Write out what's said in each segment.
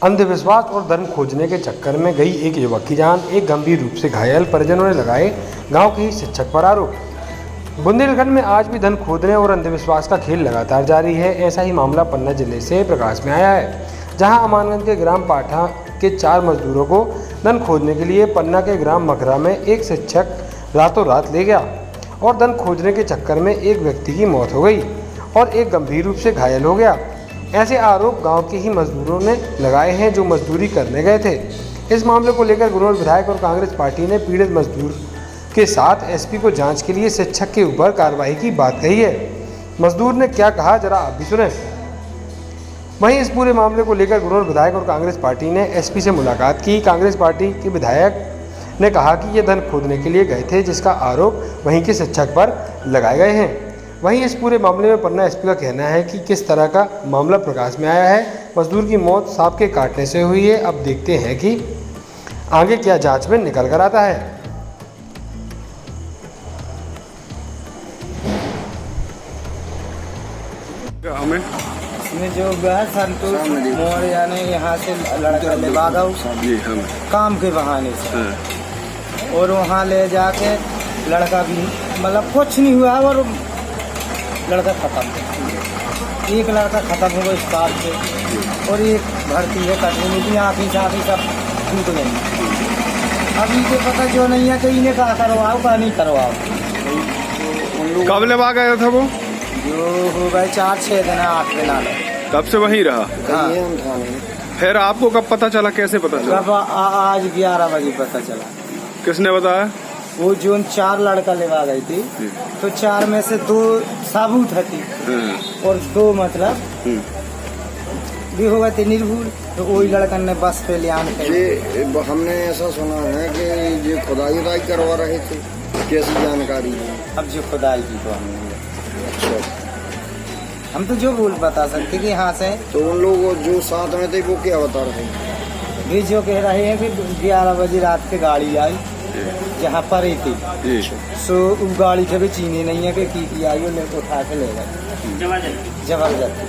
अंधविश्वास और धन खोजने के चक्कर में गई एक युवक की जान, एक गंभीर रूप से घायल, परिजनों ने लगाए गांव के ही शिक्षक पर आरोप। बुंदेलखंड में आज भी धन खोदने और अंधविश्वास का खेल लगातार जारी है। ऐसा ही मामला पन्ना जिले से प्रकाश में आया है, जहां अमानगंज के ग्राम पाठा के 4 मजदूरों को धन खोदने के लिए पन्ना के ग्राम मखरा में एक शिक्षक रातों रात ले गया और धन खोजने के चक्कर में एक व्यक्ति की मौत हो गई और एक गंभीर रूप से घायल हो गया। ऐसे आरोप गांव के ही मजदूरों ने लगाए हैं जो मजदूरी करने गए थे। इस मामले को लेकर गुनोर विधायक और कांग्रेस पार्टी ने पीड़ित मजदूर के साथ एसपी को जांच के लिए शिक्षक के ऊपर कार्रवाई की बात कही है। मजदूर ने क्या कहा, जरा आप भी सुने। वहीं इस पूरे मामले को लेकर गुनोर विधायक और कांग्रेस पार्टी ने एसपी से मुलाकात की। कांग्रेस पार्टी के विधायक ने कहा कि ये धन खोदने के लिए गए थे, जिसका आरोप वहीं के शिक्षक पर लगाए गए हैं। वहीं इस पूरे मामले में पन्ना एसपी का कहना है कि किस तरह का मामला प्रकाश में आया है। मजदूर की मौत सांप के काटने से हुई है। अब देखते हैं कि आगे क्या जांच में निकल कर आता है। हमें इसमें जो है संतोष मौर्य ने यहाँ से लड़का ले भागा काम के बहाने से, और वहाँ ले जाके लड़का भी मतलब कुछ नहीं हुआ और लड़का खत्म। एक लड़का खत्म हो गया इस कार से, और एक भर्ती है कटनी की आँखी चाँखी सब टूट गई। अभी तो पता जो नहीं है कि इन्हें कहा करवाओ का नहीं करवाओ। कब ले भाग गया था वो? जो हो गए 4-6 दिन 8 दिन आ गए। तब से वहीं रहा? हाँ। फिर आपको कब पता चला, कैसे पता चला? कब आज 11 बजे पता चला। किसने बताया? वो जो 4 लड़का लेवा गई थी, तो 4 में से 2 साबुत थी और 2 मतलब भी हो गए थे निर्भूल। तो वही लड़कन ने बस पे ले आने ये हमने ऐसा सुना है कि ये खुदाई उदाई करवा रहे थे, कैसी जानकारी है? अब जो खुदाई की तो हम तो जो बोल बता सकते कि यहाँ से। तो उन लोग जो साथ में थे वो क्या बता रहे हैं? भी जो कह रहे हैं कि 11 बजे रात के गाड़ी आई जहाँ पर ही थी, सो वो गाड़ी से भी चीनी नहीं है कि आई वो लेकर उठा के ले गए जबरदस्ती।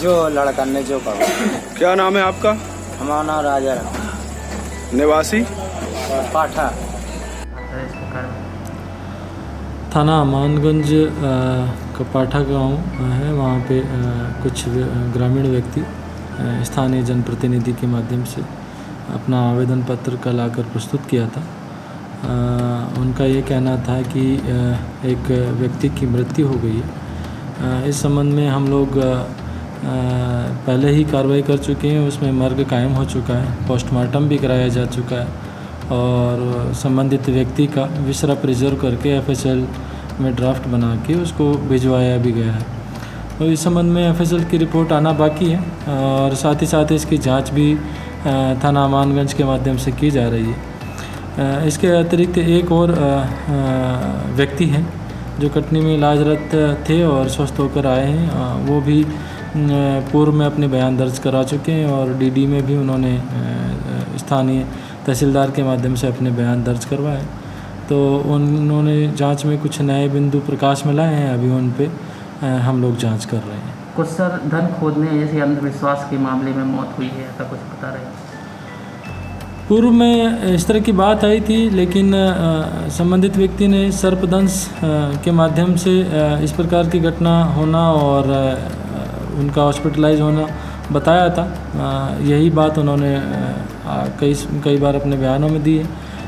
जो लड़का ने जो कहा। क्या नाम है आपका? हमारा नाम राजा निवासी पाठा, थाना अमानगंज का पाठा गांव है। वहाँ पे कुछ ग्रामीण व्यक्ति स्थानीय जनप्रतिनिधि के माध्यम से अपना आवेदन पत्र कल आकर प्रस्तुत किया था। उनका ये कहना था कि एक व्यक्ति की मृत्यु हो गई है। इस संबंध में हम लोग पहले ही कार्रवाई कर चुके हैं। उसमें मर्ग कायम हो चुका है, पोस्टमार्टम भी कराया जा चुका है और संबंधित व्यक्ति का विसरा प्रिजर्व करके एफएसएल में ड्राफ्ट बना के उसको भिजवाया भी गया है। तो इस संबंध में एफएसएल की रिपोर्ट आना बाकी है और साथ ही साथ इसकी जांच भी थाना अमानगंज के माध्यम से की जा रही है। इसके अतिरिक्त एक और व्यक्ति हैं जो कटनी में इलाजरत थे और स्वस्थ होकर आए हैं। वो भी पूर्व में अपने बयान दर्ज करा चुके हैं और डीडी में भी उन्होंने स्थानीय तहसीलदार के माध्यम से अपने बयान दर्ज करवाए। तो उन्होंने जांच में कुछ नए बिंदु प्रकाश में लाए हैं। अभी उन पे हम लोग जांच कर रहे हैं। कुछ सर धन खोदने जैसे अंधविश्वास के मामले में मौत हुई है, ऐसा कुछ बता रहे हैं? पूर्व में इस तरह की बात आई थी, लेकिन संबंधित व्यक्ति ने सर्पदंश के माध्यम से इस प्रकार की घटना होना और उनका हॉस्पिटलाइज होना बताया था। यही बात उन्होंने कई बार अपने बयानों में दी है,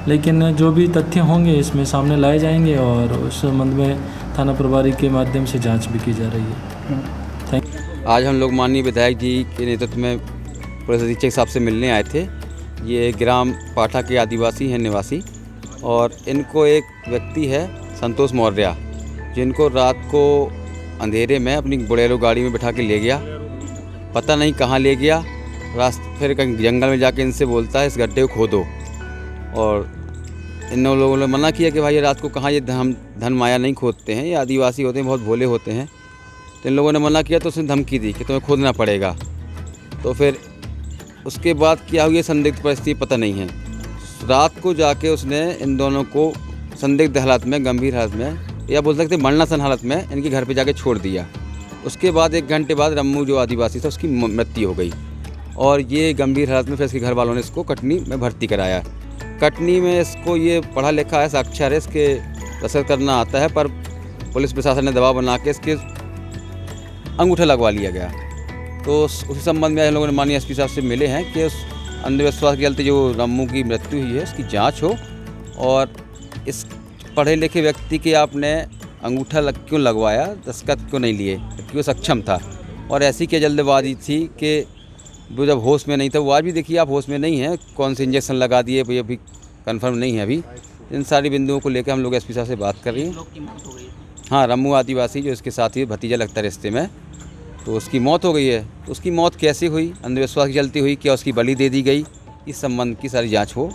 लेकिन जो भी तथ्य होंगे इसमें सामने लाए जाएंगे और उस संबंध में थाना प्रभारी के माध्यम से जांच भी की जा रही है। Thank you. आज हम लोग माननीय विधायक जी के नेतृत्व में पुलिस अधीक्षक साहब से मिलने आए थे। ये ग्राम पाठा के आदिवासी हैं, निवासी, और इनको एक व्यक्ति है संतोष मौर्य, जिनको रात को अंधेरे में अपनी बोलेरो गाड़ी में बिठा के ले गया। पता नहीं कहाँ ले गया, फिर कहीं जंगल में जाके इनसे बोलता है इस गड्ढे को खोदो। और इन लोगों ने मना किया कि भाई रात को कहाँ ये धन माया नहीं खोदते हैं, ये आदिवासी होते हैं, बहुत भोले होते हैं। तो इन लोगों ने मना किया तो उसने धमकी दी कि तुम्हें खोदना पड़ेगा। तो फिर उसके बाद क्या हुई संदिग्ध परिस्थिति पता नहीं है। रात को जाके उसने इन दोनों को संदिग्ध हालत में, गंभीर हालत में, या बोल सकते मरणासन हालत में इनके घर पे जाके छोड़ दिया। उसके बाद 1 घंटे बाद रम्मू जो आदिवासी था उसकी मृत्यु हो गई। और ये गंभीर हालत में फिर इसके घर वालों ने इसको कटनी में भर्ती कराया। कटनी में इसको ये पढ़ा लिखा है, साक्षर है, इसके दस्तखत करना आता है, पर पुलिस प्रशासन ने दबाव बना के इसके अंगूठा लगवा लिया गया। तो उसी संबंध में हम लोगों ने माननीय एसपी साहब से मिले हैं कि उस अंधविश्वास के चलते जो रम्मू की मृत्यु हुई है उसकी जांच हो और इस पढ़े लिखे व्यक्ति के आपने अंगूठा क्यों लगवाया, दस्तखत क्यों नहीं लिए, जबकि वो सक्षम था। और ऐसी क्या जल्दबाजी थी कि वो जब होश में नहीं था, वो आज भी देखिए आप होश में नहीं है, कौन से इंजेक्शन लगा दिए ये अभी कंफर्म नहीं है। अभी इन सारी बिंदुओं को लेकर हम लोग एसपी साहब से बात कर रहे हैं। लोग की मौत हो गई। हाँ, रम्मू आदिवासी जो इसके साथ ही भतीजा लगता है रिश्ते में, तो उसकी मौत हो गई है। तो उसकी मौत कैसे हुई, अंधविश्वास की चलती हुई, क्या उसकी बलि दे दी गई, इस संबंध की सारी जांच हो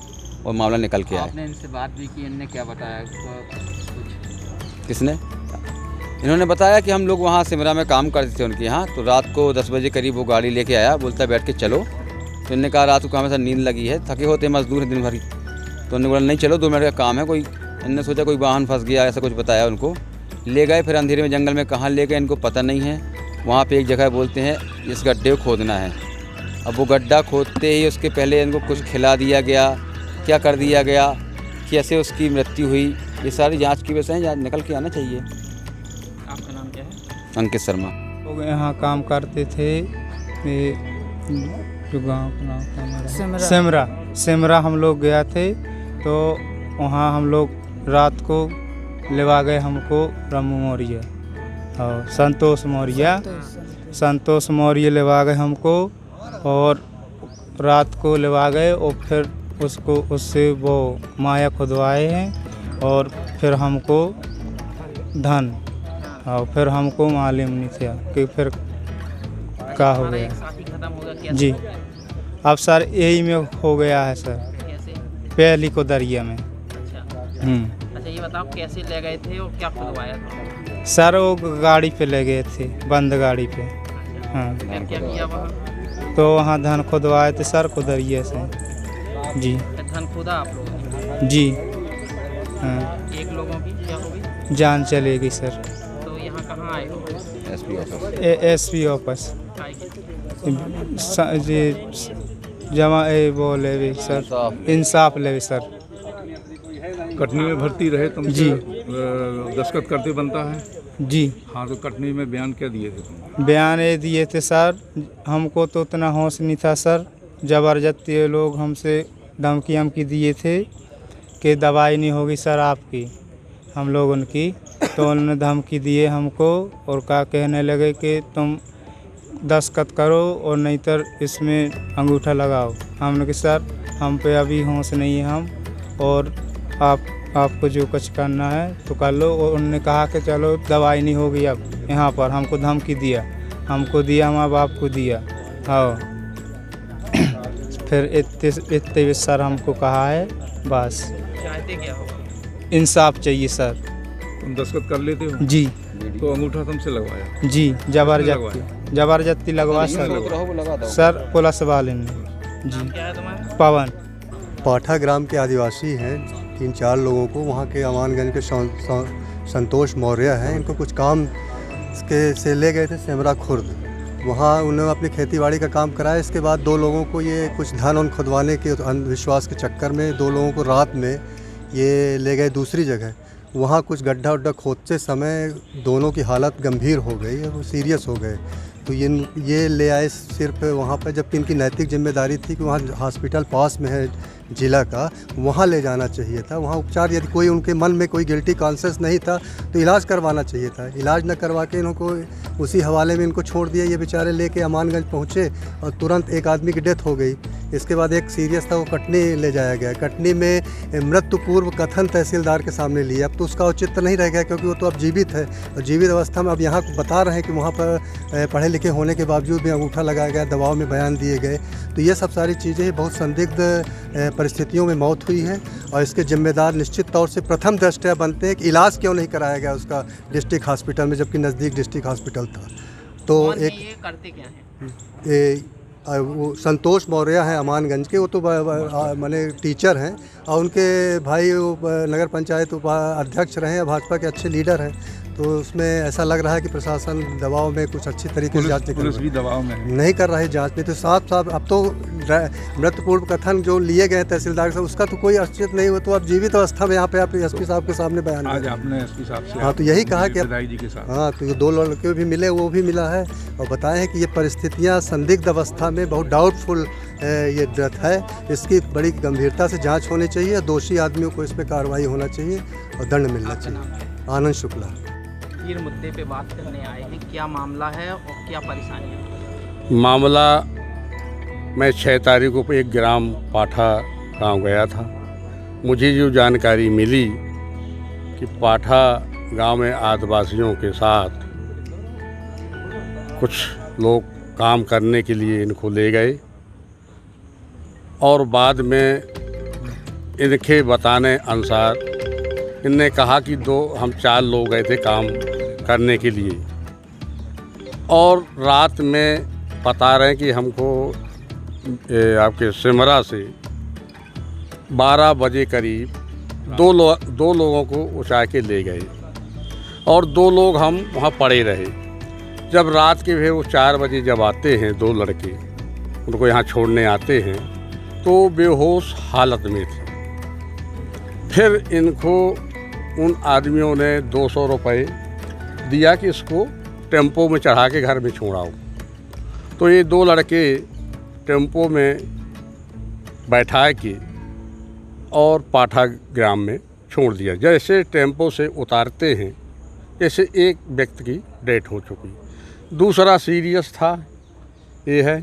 और मामला निकल के आए। आपने इनसे बात भी की, इनने क्या बताया कुछ? किसने? इन्होंने बताया कि हम लोग वहाँ सिमरा में काम करते थे उनके यहाँ, तो रात को 10 बजे करीब वो गाड़ी लेके आया, बोलता बैठ के चलो। तो इन्होंने कहा रात को हमेशा नींद लगी है, थके होते मजदूर हैं दिन भर। तो उन्होंने बोला नहीं चलो 2 मिनट का काम है, कोई इन्होंने सोचा कोई वाहन फंस गया, ऐसा कुछ बताया उनको। ले गए, फिर अंधेरे में जंगल में कहाँ ले गए इनको पता नहीं है। वहाँ पे एक जगह बोलते हैं इस गड्ढे को खोदना है। अब वो गड्ढा खोदते ही उसके पहले इनको कुछ खिला दिया गया, क्या कर दिया गया, कैसे उसकी मृत्यु हुई, ये सारी जांच की विषय निकल के आना चाहिए। आपका नाम क्या है? अंकित शर्मा। लोग यहाँ काम करते थे, ये जो गाँव का नाम क्या हमारा? सिमरा हम लोग गया थे, तो वहाँ हम लोग रात को लेवा गए हमको रम्मू मौर्य और संतोष मौर्य लेवा गए हमको, और रात को लेवा गए और फिर उससे वो माया खुदवाए हैं और फिर हमको धन, और फिर हमको मालूम नहीं था कि फिर क्या हो हमारा एक गया। साथी खत्म हो गया, कैसे जी हो गया? अब सर यही में हो गया है सर, कैसे? पहली को दरिया में। अच्छा हम्म। अच्छा, ये बताओ कैसे ले गए थे और क्या खुदवाया था? सर वो गाड़ी पे ले गए थे, बंद गाड़ी पे। हाँ, फिर क्या किया वहाँ? तो वहाँ धन खुदवाए थे सर को दरिया से। जी फिर धन खुदा आप लोगों ने? जी हाँ, एक लोगों की क्या हो गई? जान चलेगी सर। तो यहाँ कहाँ आए हो? एसपी ऑफिस काय के? जी जमा वो लेवे सर, इंसाफ लेवे सर। कटनी में भर्ती रहे तुम? जी। दस्तखत करते बनता है? जी हाँ, तो कटनी में बयान क्या दिए थे तुम? बयान ये दिए थे सर, हमको तो उतना होश नहीं था सर, ज़बरदस्ती ये लोग हमसे धमकी दिए थे कि दवाई नहीं होगी सर आपकी, हम लोग उनकी। तो उन्होंने धमकी दिए हमको और क्या कहने लगे कि तुम दस्तखत करो और नहीं तो इसमें अंगूठा लगाओ। हमने कहा सर हम पे अभी होश नहीं है हम, और आपको जो कुछ करना है तो कर लो। और उन्होंने कहा कि चलो दवाई नहीं होगी अब यहाँ पर, हमको धमकी दिया, हमारे बाप को दिया। हाँ फिर इतने सर हमको कहा है बस चाहते क्या हो? इंसाफ चाहिए सर। तुम दस्तखत कर लेते हो? जी तो अंगूठा तुमसे लगवाया? जी जबरदस्ती लगवा सर पुलिस वाले ने। जी क्या है तुम्हारा? पवन पाठा ग्राम के आदिवासी हैं, 3-4 लोगों को वहाँ के अमानगंज के संतोष मौर्य हैं, इनको कुछ काम के से ले गए थे सिमरा खुर्द। वहाँ उन्होंने अपनी खेतीबाड़ी का काम कराया। इसके बाद 2 लोगों को ये कुछ धन उन खुदवाने के अंधविश्वास के चक्कर में 2 लोगों को रात में ये ले गए दूसरी जगह। वहाँ कुछ गड्ढा उड्ढा खोदते समय दोनों की हालत गंभीर हो गई और वो सीरियस हो गए। तो ये ले आए सिर्फ वहाँ पर, जबकि इनकी नैतिक जिम्मेदारी थी कि वहाँ हॉस्पिटल पास में है जिला का, वहाँ ले जाना चाहिए था। वहाँ उपचार, यदि कोई उनके मन में कोई गिल्टी कॉन्शियस नहीं था तो इलाज करवाना चाहिए था। इलाज न करवा के इनको उसी हवाले में इनको छोड़ दिया। ये बेचारे लेके अमानगंज पहुँचे और तुरंत एक आदमी की डेथ हो गई। इसके बाद एक सीरियस था, वो कटनी ले जाया गया। कटनी में मृत्यु पूर्व कथन तहसीलदार के सामने लिया। अब तो उसका औचित्य नहीं रह गया क्योंकि वो तो अब जीवित है, और जीवित अवस्था में अब यहाँ बता रहे हैं कि वहाँ पर पढ़े लिखे होने के बावजूद भी अंगूठा लगाया गया, दबाव में बयान दिए गए। तो ये सब सारी चीज़ें बहुत संदिग्ध परिस्थितियों में मौत हुई है, और इसके जिम्मेदार निश्चित तौर से प्रथम दृष्टया बनते हैं कि इलाज क्यों नहीं कराया गया उसका डिस्ट्रिक्ट हॉस्पिटल में, जबकि नज़दीक डिस्ट्रिक्ट हॉस्पिटल था। तो एक ये करते क्या हैं? वो संतोष मौर्य हैं अमानगंज के, वो तो माने टीचर हैं, और उनके भाई वो नगर पंचायत अध्यक्ष रहे हैं, भाजपा के अच्छे लीडर हैं। तो उसमें ऐसा लग रहा है कि प्रशासन दबाव में कुछ अच्छी तरीके से जांच पुलिस भी दबाव में है। नहीं कर रहा है जांच में। तो साफ साफ अब तो मृत्यु कथन जो लिए गए तहसीलदार से उसका तो कोई अस्तित्व नहीं हुआ। तो अब जीवित अवस्था में यहाँ पे आप एसपी साहब के सामने बयान आज दे रहे हैं। आपने एसपी साहब से हाँ, तो यही कहा कि पिताई जी के साथ हाँ, तो ये 2 लड़के भी मिले, वो भी मिला है और बताए हैं कि ये परिस्थितियाँ संदिग्ध अवस्था में बहुत डाउटफुल ये डेथ है। इसकी बड़ी गंभीरता से जांच होनी चाहिए, दोषी आदमियों को इस पर कार्रवाई होना चाहिए और दंड मिलना चाहिए। आनंद शुक्ला। ये मुद्दे पे बात करने आए हैं, क्या मामला है और क्या परेशानी है? मामला, मैं 6 तारीख को एक ग्राम पाठा गांव गया था। मुझे जो जानकारी मिली कि पाठा गांव में आदिवासियों के साथ कुछ लोग काम करने के लिए इनको ले गए और बाद में इनके बताने अनुसार इनने कहा कि हम 4 लोग गए थे काम करने के लिए और रात में बता रहे हैं कि हमको आपके सिमरा से 12 बजे करीब दो लोगों को उठा के ले गए और 2 लोग हम वहाँ पड़े रहे। जब रात के फिर वो 4 बजे जब आते हैं 2 लड़के उनको यहाँ छोड़ने आते हैं तो बेहोश हालत में थे। फिर इनको उन आदमियों ने 200 रुपये दिया कि इसको टेम्पो में चढ़ा के घर में छोड़ाओ। तो ये 2 लड़के टेम्पो में बैठा के और पाठा ग्राम में छोड़ दिया। जैसे टेम्पो से उतारते हैं जैसे एक व्यक्ति की डेथ हो चुकी, दूसरा सीरियस था। ये है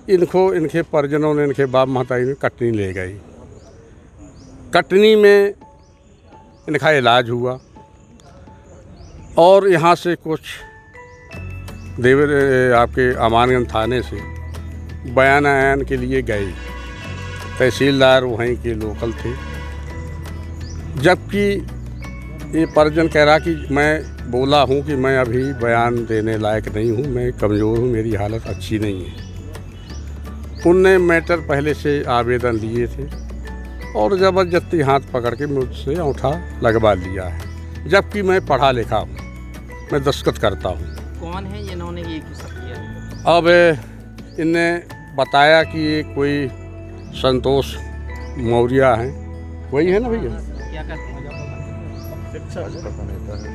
इनको इनके परिजनों ने, इनके बाप माताजी ने कटनी ले गई। कटनी में इनका इलाज हुआ और यहाँ से कुछ आपके अमानगंज थाने से बयान के लिए गए। तहसीलदार वहीं के लोकल थे, जबकि ये परिजन कह रहा कि मैं बोला हूँ कि मैं अभी बयान देने लायक नहीं हूँ, मैं कमज़ोर हूँ, मेरी हालत अच्छी नहीं है। उनने मैटर पहले से आवेदन लिए थे और ज़बरदस्ती हाथ पकड़ के मुझसे अंगूठा लगवा लिया है, जबकि मैं पढ़ा लिखा हूँ, मैं दस्तखत करता हूँ। कौन है इन्होंने ये किया किया? अब इनने बताया कि ये कोई संतोष मौर्य हैं, वही है ना भैया? क्या करते हैं?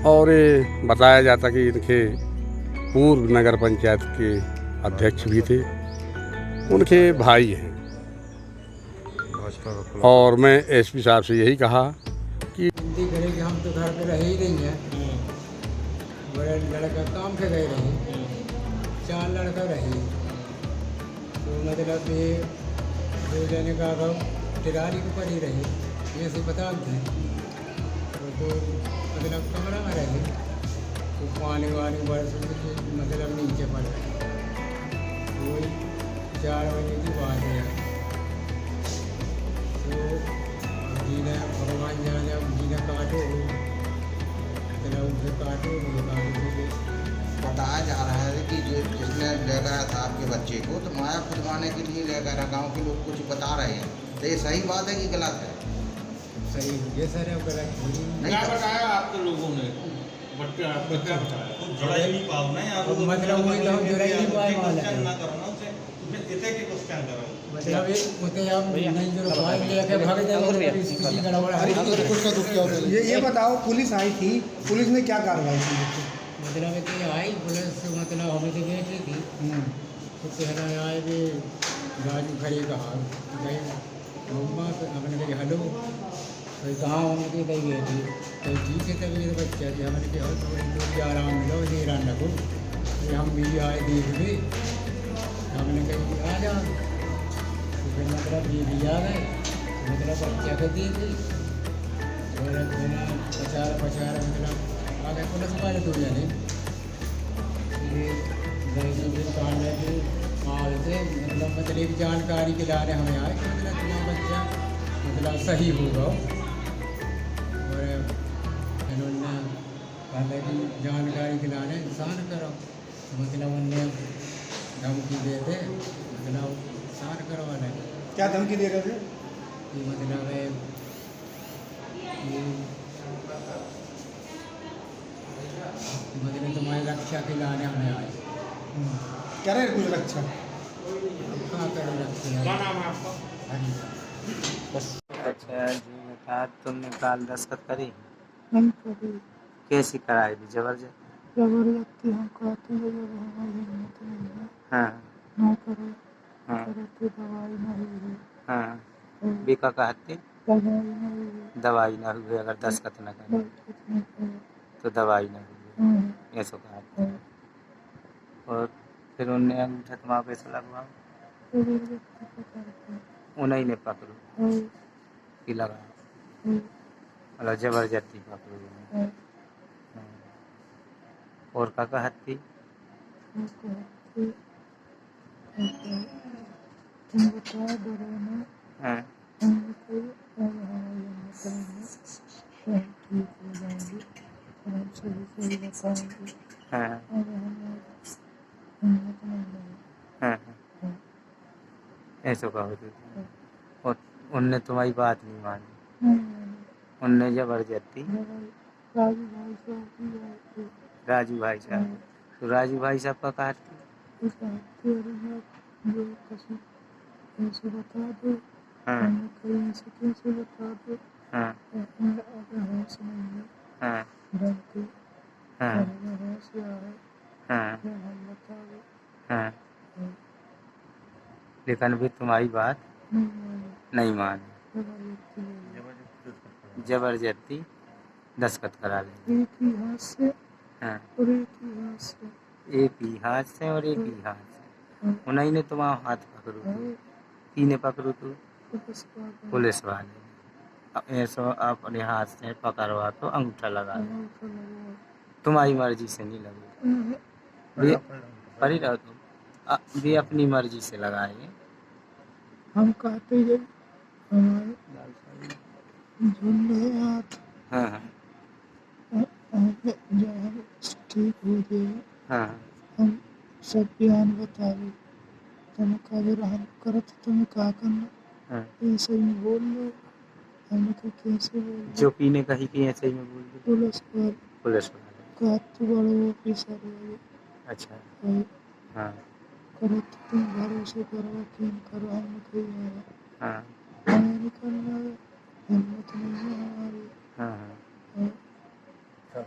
और ये बताया जाता कि इनके पूर्व नगर पंचायत के अध्यक्ष भी थे, उनके भाई हैं। और मैं एसपी साहब से यही कहा कि हम तो घर पे रहे ही नहीं हैं, बड़े लड़का काम पे गए रहे, 4 लड़का रहे। तो मतलब ये 2 जने का तिरारी को पड़ी रही, ये से बता दें। तो मतलब कमरा में रहे तो पानी वानी बरस मतलब नीचे पड़ गए। वही 4 बजे की बात है। तो जीना भगवान जाने, अब जीना काटो मतलब उसे काटो बताया जा रहा है कि जिसने ले गया था आपके बच्चे को तो माया खुदवाने के लिए ले गया। गाँव के लोग कुछ बता रहे हैं, तो ये सही बात है कि गलत है? सही ये सर है, गलत नहीं बताया आपके लोगों ने, बच्चा आपको क्या बताया? तो जुड़ा ही नहीं पाओ ना यार, मतलब वही तो हम जुड़ा ही नहीं पाए वाला है। ना करो ना उसे, मैं इतने के क्वेश्चन कर रहा हूं। मतलब एक होते आप नहीं जो भाग लेके भाग जाएंगे, किसी गड़बड़ है। ये बताओ, पुलिस आई थी, पुलिस ने क्या कार्रवाई की? मतलब कि आई पुलिस, मतलब हमें तो बैठी थी तो पहले आए भी गाड़ी खड़ी कहा गई मम्मा, तो हमने कही हेलो, तो कहाँ हमने कही गई गई थी तो जी के तभी बच्चा थी। हमने कहा थोड़ी दूर आराम मिलो, देरा लगो, हम भी आए देख भी, हमने कही आ जा। तो फिर मतलब ये भी आ गए, मतलब बच्चा को दी थी और पचारा मतलब आ गए पुलिस वाले 2 जने। ये दुकान के माल से मतलब एक जानकारी के लाने हमें आए कि मतलब तुम्हारा बच्चा मतलब सही होगा। और इन्होंने पहले की जानकारी के लाने इंसान करो, मतलब उनने धमकी दे दे, मतलब इंसान करवाने। क्या धमकी दे रहे थे? कि मतलब रक्षा के लाने हमें आए। कह रहे कुछ रक्षा कहाँ कर रखते हैं? क्या नाम है आपका? अच्छा जी बता, तुमने काल दस्तखत करी? नहीं करी। कैसी कराई थी? जबरदस्त? जबरदस्ती हम कहते हैं जब हमारी हिम्मत नहीं है हाँ ना करे, हाँ करते दवाई नहीं है, हाँ। बीका कहते दवाई नहीं है, दवाई ना हुई अगर दस्तखत न करे दस्तखत नहीं करे। तो दवाई ना हुई, ऐसा कहते। हाँ। और फिर उन्हें अंगूठा तुम्हारा पैसा लगवाओ, जबरदस्ती पकड़ते हैं। उन्हीं ने पकड़ो हाँ। कि लगाओ, हाँ। मतलब जबरदस्ती पकड़ो। हाँ। और का कहती? वो कहते तुम बता दो ना, हाँ हमने कोई अब हमारी हिम्मत नहीं है, तो हम ठीक हो जाएंगे और हम सही सही बताएंगे। हाँ अब हमारी हिम्मत नहीं है। हाँ हाँ। ऐसा कहो तो। और उनने तुम्हारी बात नहीं मानी, नहीं माने। उनने जबरदस्ती। राजू भाई साहब भी आए थे। राजू भाई साहब, तो राजू भाई साहब का कहती? वो कहते अरे जो कसी ऐसे बता दो, हाँ हमने कहीं से कैसे बता दो, हाँ हमें अगर होश नहीं है, हाँ डरते हाँ हमें होश आए हाँ तो हम बता दो। हाँ। लेकिन भी तुम्हारी बात नहीं माने, नहीं मानी, जबरदस्ती बोले। जबरदस्ती दस्तखत करा ले। एक ही हाथ से हाँ और एक ही हाथ से। एक ही हाथ से और एक ही हाथ से। उन्हीं ने तुम्हारा हाथ पकड़ो तो, किने पकड़ो तो? पुलिस वाले। अब ऐसा अपने हाथ से पकड़वा तो अंगूठा लगा लो, तुम्हारी मर्जी से नहीं लगे। वे पढ़ी रहो तुम, वे अपनी मर्जी से लगाए। हम कहते हैं हमारे झुंड है हाथ, हाँ हाँ हमें जो हम ठीक हो जाएगा, हाँ हम सब बयान बतावे। तुम्हें कहा हम करत तुम्हें क्या करना, हाँ। ऐसे ही बोल लो। हमने कहा कैसे बोल लो? जो पीने कही कि ऐसे ही में बोल दो। पुलिस वाले पुलिस वाले। कहते बड़े ऑफिसर है। अच्छा और हाँ करत तुम भरोसे करो कि करो, हमने कही है हाँ हमें नहीं करना है, हिम्मत नहीं है हमारी। हाँ हाँ। हाँ।